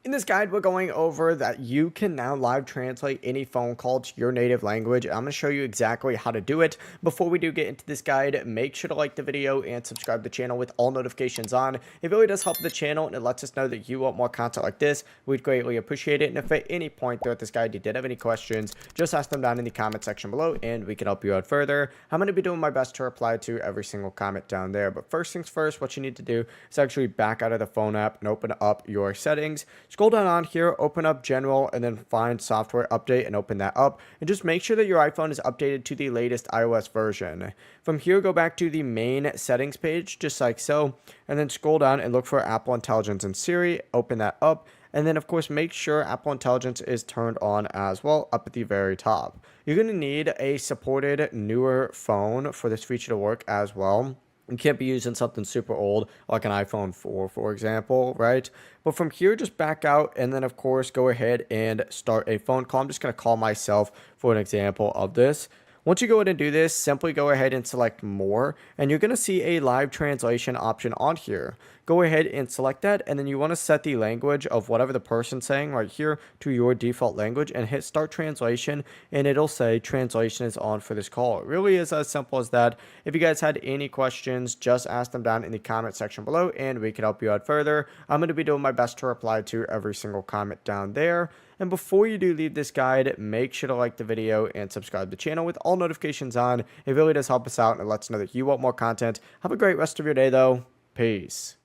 In this guide, we're going over that you can now live translate any phone call to your native language. I'm going to show you exactly how to do it. Before we do get into this guide, make sure to like the video and subscribe to the channel with all notifications on. It really does help the channel and it lets us know that you want more content like this. We'd greatly appreciate it. And if at any point throughout this guide you did have any questions, just ask them down in the comment section below and we can help you out further. I'm going to be doing my best to reply to every single comment down there. But first things first, what you need to do is actually back out of the phone app and open up your settings. Scroll down on here, open up general, and then find software update and open that up. And just make sure that your iPhone is updated to the latest iOS version. From here, go back to the main settings page, just like so. And then scroll down and look for Apple Intelligence and Siri. Open that up. And then, of course, make sure Apple Intelligence is turned on as well up at the very top. You're going to need a supported newer phone for this feature to work as well. You can't be using something super old like an iPhone 4, for example, right? But from here, just back out and then, of course, go ahead and start a phone call. I'm just going to call myself for an example of this. Once you go ahead and do this, simply go ahead and select more, and you're going to see a live translation option on here. Go ahead and select that, and then you want to set the language of whatever the person's saying right here to your default language and hit start translation, and it'll say translation is on for this call. It really is as simple as that. If you guys had any questions, just ask them down in the comment section below, and we can help you out further. I'm going to be doing my best to reply to every single comment down there. And before you do leave this guide, make sure to like the video and subscribe to the channel with all notifications on. It really does help us out and it lets us know that you want more content. Have a great rest of your day though. Peace.